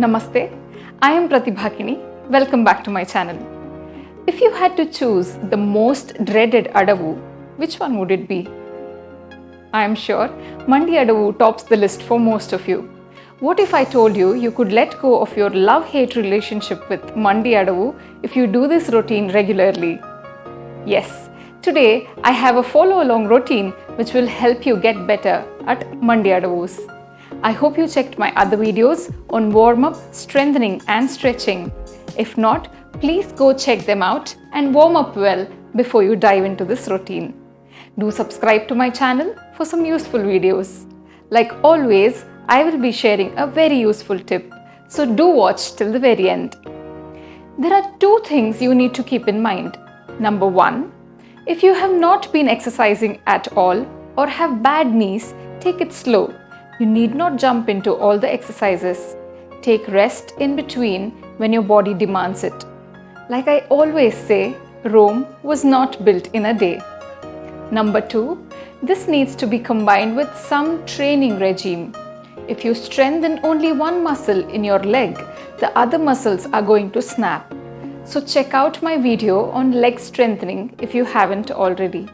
Namaste, I am Pratibhakini. Welcome back to my channel. If you had to choose the most dreaded Adavu, which one would it be? I am sure Mandi Adavu tops the list for most of you. What if I told you you could let go of your love-hate relationship with Mandi Adavu if you do this routine regularly? Yes, today I have a follow-along routine which will help you get better at Mandi Adavus. I hope you checked my other videos on warm-up, strengthening and stretching. If not, please go check them out and warm up well before you dive into this routine. Do subscribe to my channel for some useful videos. Like always, I will be sharing a very useful tip, so do watch till the very end. There are two things you need to keep in mind. Number one, if you have not been exercising at all or have bad knees, take it slow. You need not jump into all the exercises. Take rest in between when your body demands it. Like I always say, Rome was not built in a day. Number two, this needs to be combined with some training regime. If you strengthen only one muscle in your leg, the other muscles are going to snap. So check out my video on leg strengthening if you haven't already.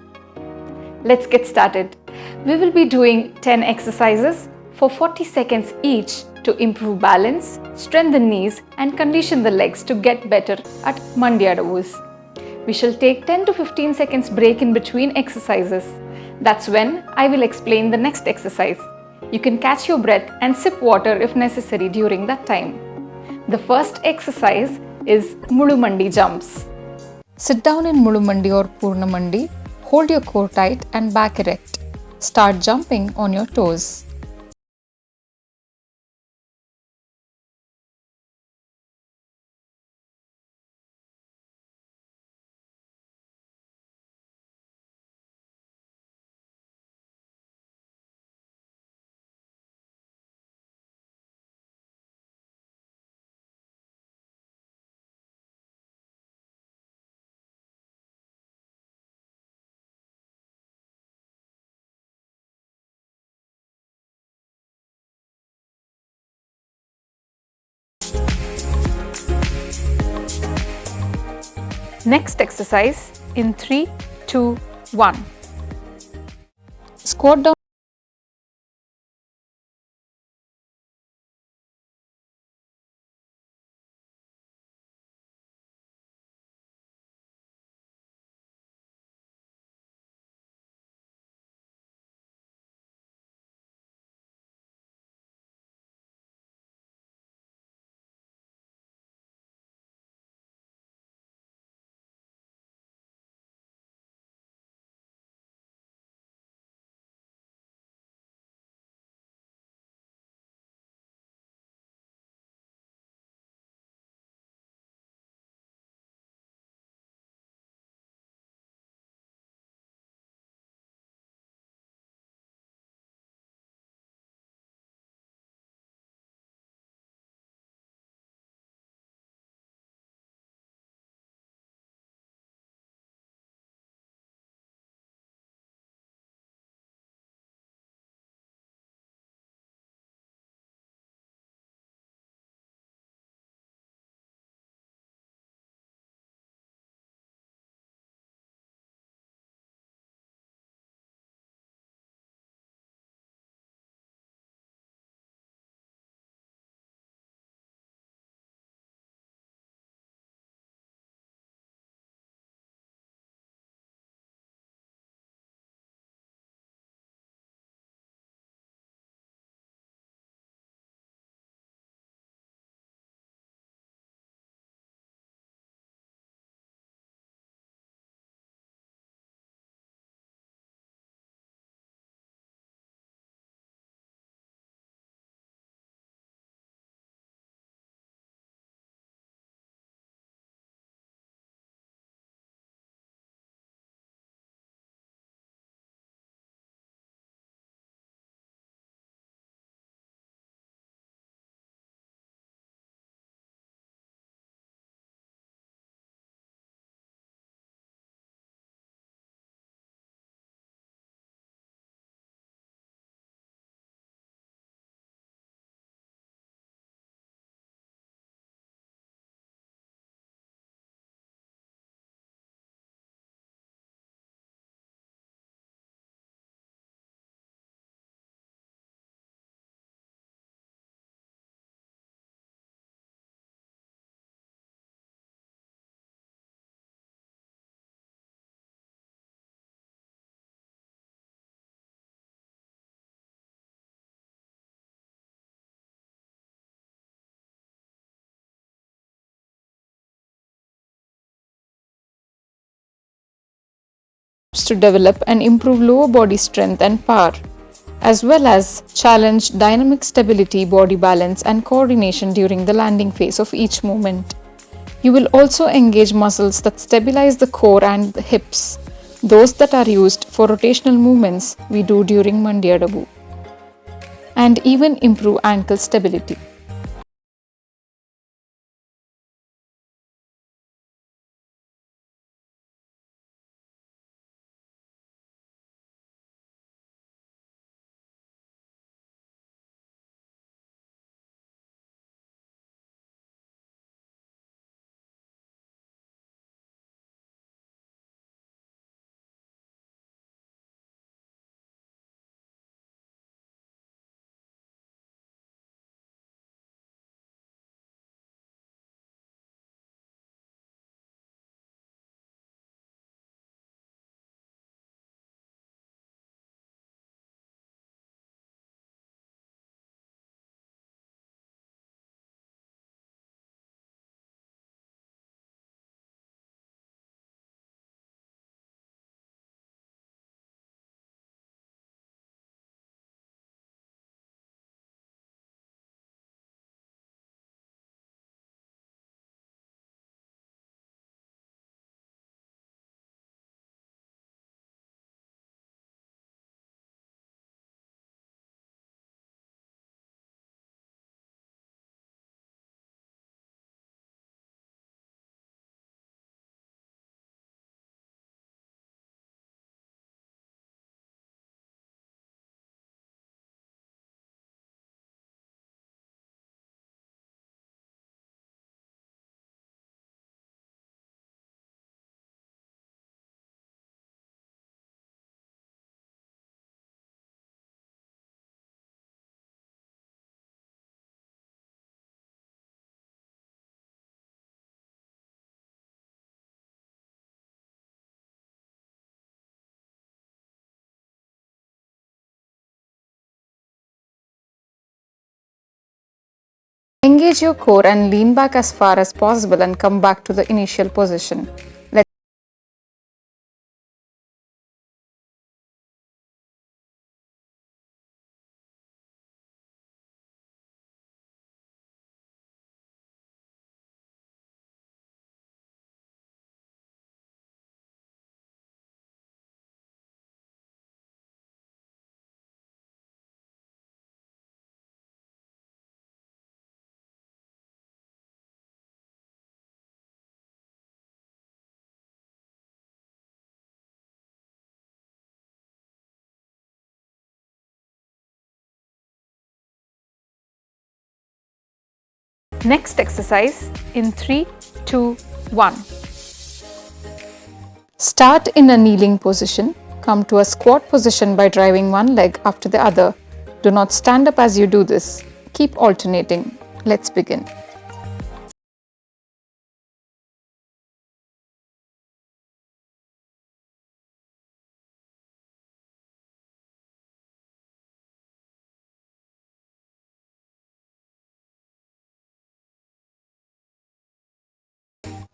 Let's get started. We will be doing 10 exercises for 40 seconds each to improve balance, strengthen knees and condition the legs to get better at Mandi Adavus. We shall take 10 to 15 seconds break in between exercises. That's when I will explain the next exercise. You can catch your breath and sip water if necessary during that time. The first exercise is Muzhumandi Jumps. Sit down in Muzhumandi or Purnamandi. Hold your core tight and back erect. Start jumping on your toes. Next exercise in 3, 2, 1. Squat down. to develop and improve lower body strength and power, as well as challenge dynamic stability, body balance, and coordination during the landing phase of each movement. You will also engage muscles that stabilize the core and the hips, those that are used for rotational movements we do during Mandi Adavu, and even improve ankle stability. Engage your core and lean back as far as possible and come back to the initial position. Next exercise in 3, 2, 1. Start in a kneeling position. Come to a squat position by driving one leg after the other. Do not stand up as you do this. Keep alternating. Let's begin.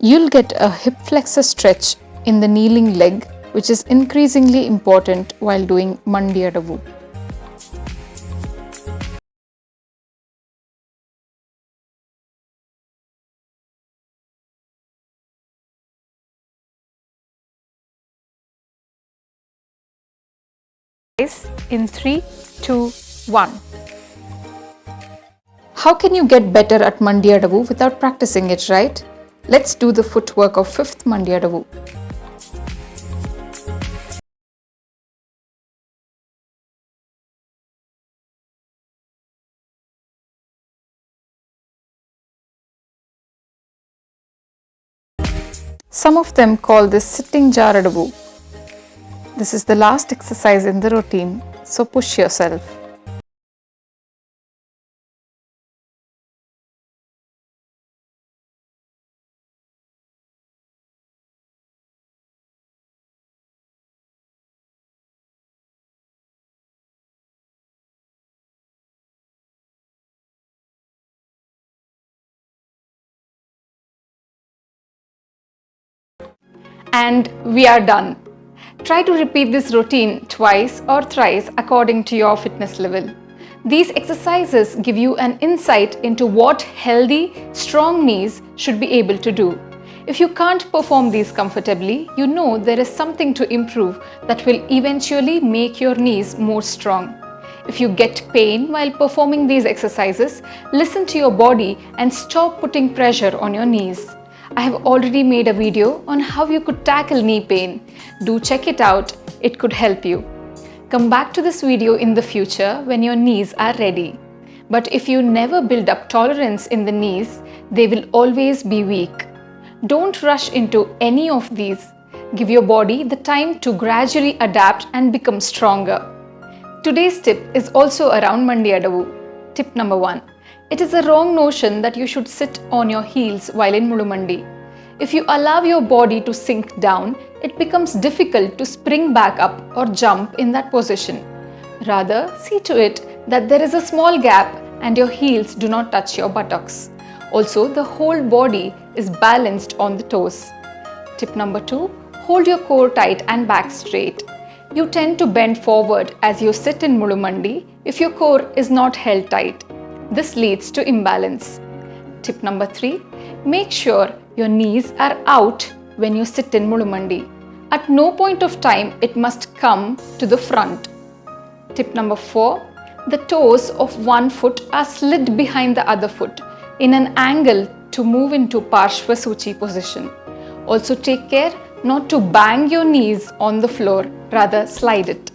You'll get a hip flexor stretch in the kneeling leg, which is increasingly important while doing Mandi Adavu. In 3, 2, 1. How can you get better at Mandi Adavu without practicing it, right? Let's do the footwork of 5th Mandi Adavu. Some of them call this sitting jar Adavu. This is the last exercise in the routine, so push yourself. And we are done. Try to repeat this routine twice or thrice according to your fitness level. These exercises give you an insight into what healthy, strong knees should be able to do. If you can't perform these comfortably, you know there is something to improve that will eventually make your knees more strong. If you get pain while performing these exercises, listen to your body and stop putting pressure on your knees. I have already made a video on how you could tackle knee pain. Do check it out, it could help you. Come back to this video in the future when your knees are ready. But if you never build up tolerance in the knees, they will always be weak. Don't rush into any of these. Give your body the time to gradually adapt and become stronger. Today's tip is also around Mandi Adavu. Tip number 1. It is a wrong notion that you should sit on your heels while in Muzhumandi. If you allow your body to sink down, it becomes difficult to spring back up or jump in that position. Rather, see to it that there is a small gap and your heels do not touch your buttocks. Also, the whole body is balanced on the toes. Tip number 2. Hold your core tight and back straight. You tend to bend forward as you sit in Muzhumandi if your core is not held tight. This leads to imbalance. Tip number 3. Make sure your knees are out when you sit in Muzhumandi. At no point of time it must come to the front. Tip number 4. The toes of one foot are slid behind the other foot in an angle to move into Parshva Suchi position. Also take care not to bang your knees on the floor, rather slide it.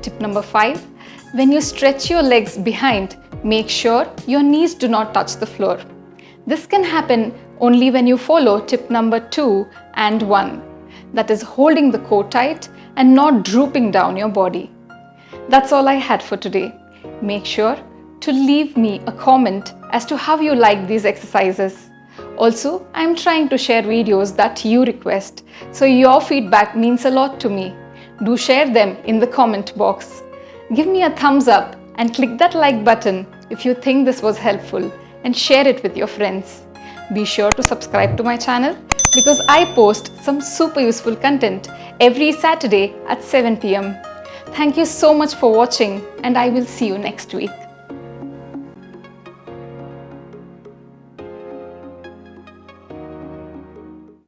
Tip number 5. When you stretch your legs behind, make sure your knees do not touch the floor. This can happen only when you follow tip number 2 and 1. That is holding the core tight and not drooping down your body. That's all I had for today. Make sure to leave me a comment as to how you like these exercises. Also, I am trying to share videos that you request, so your feedback means a lot to me. Do share them in the comment box. Give me a thumbs up and click that like button if you think this was helpful, and share it with your friends. Be sure to subscribe to my channel because I post some super useful content every Saturday at 7 p.m. Thank you so much for watching, and I will see you next week.